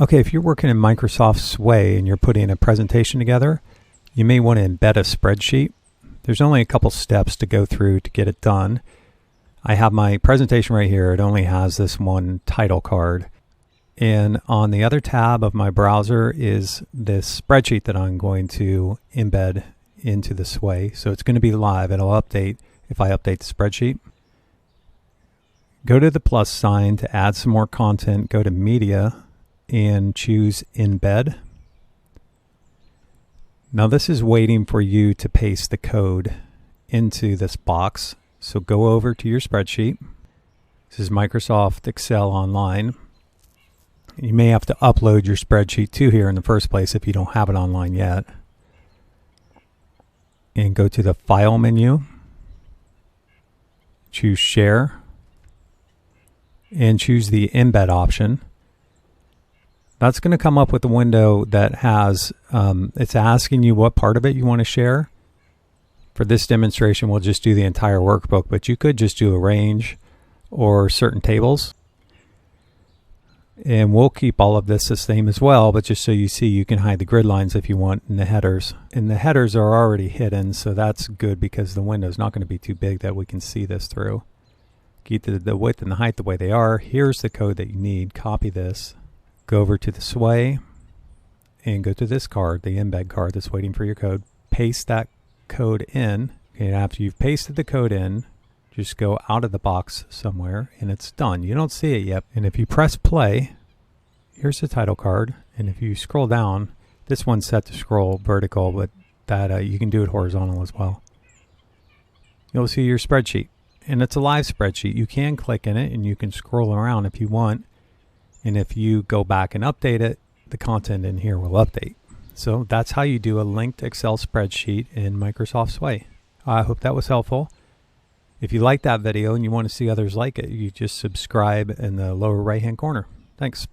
Okay, if you're working in Microsoft Sway and you're putting a presentation together, you may want to embed a spreadsheet. There's only a couple steps to go through to get it done. I have my presentation right here. It only has this one title card. And on the other tab of my browser is this spreadsheet that I'm going to embed into the Sway. So it's going to be live. It'll update if I update the spreadsheet. Go to the plus sign to add some more content. Go to Media and choose Embed. Now this is waiting for you to paste the code into this box. So go over to your spreadsheet. This is Microsoft Excel Online. You may have to upload your spreadsheet to here in the first place if you don't have it online yet. And go to the File menu. Choose Share. And choose the Embed option. That's going to come up with a window that has, it's asking you what part of it you want to share. For this demonstration, we'll just do the entire workbook, but you could just do a range or certain tables. And we'll keep all of this the same as well, but just so you see, you can hide the grid lines if you want in the headers. And the headers are already hidden, so that's good because the window is not going to be too big that we can see this through. Keep the width and the height the way they are. Here's the code that you need. Copy this. Go over to the Sway and go to this card, the embed card that's waiting for your code. Paste that code in. And after you've pasted the code in, just go out of the box somewhere and it's done. You don't see it yet. And if you press play, here's the title card. And if you scroll down, this one's set to scroll vertical, but that you can do it horizontal as well. You'll see your spreadsheet. And it's a live spreadsheet. You can click in it and you can scroll around if you want. And if you go back and update it, the content in here will update. So that's how you do a linked Excel spreadsheet in Microsoft Sway. I hope that was helpful. If you like that video and you want to see others like it, you just subscribe in the lower right-hand corner. Thanks.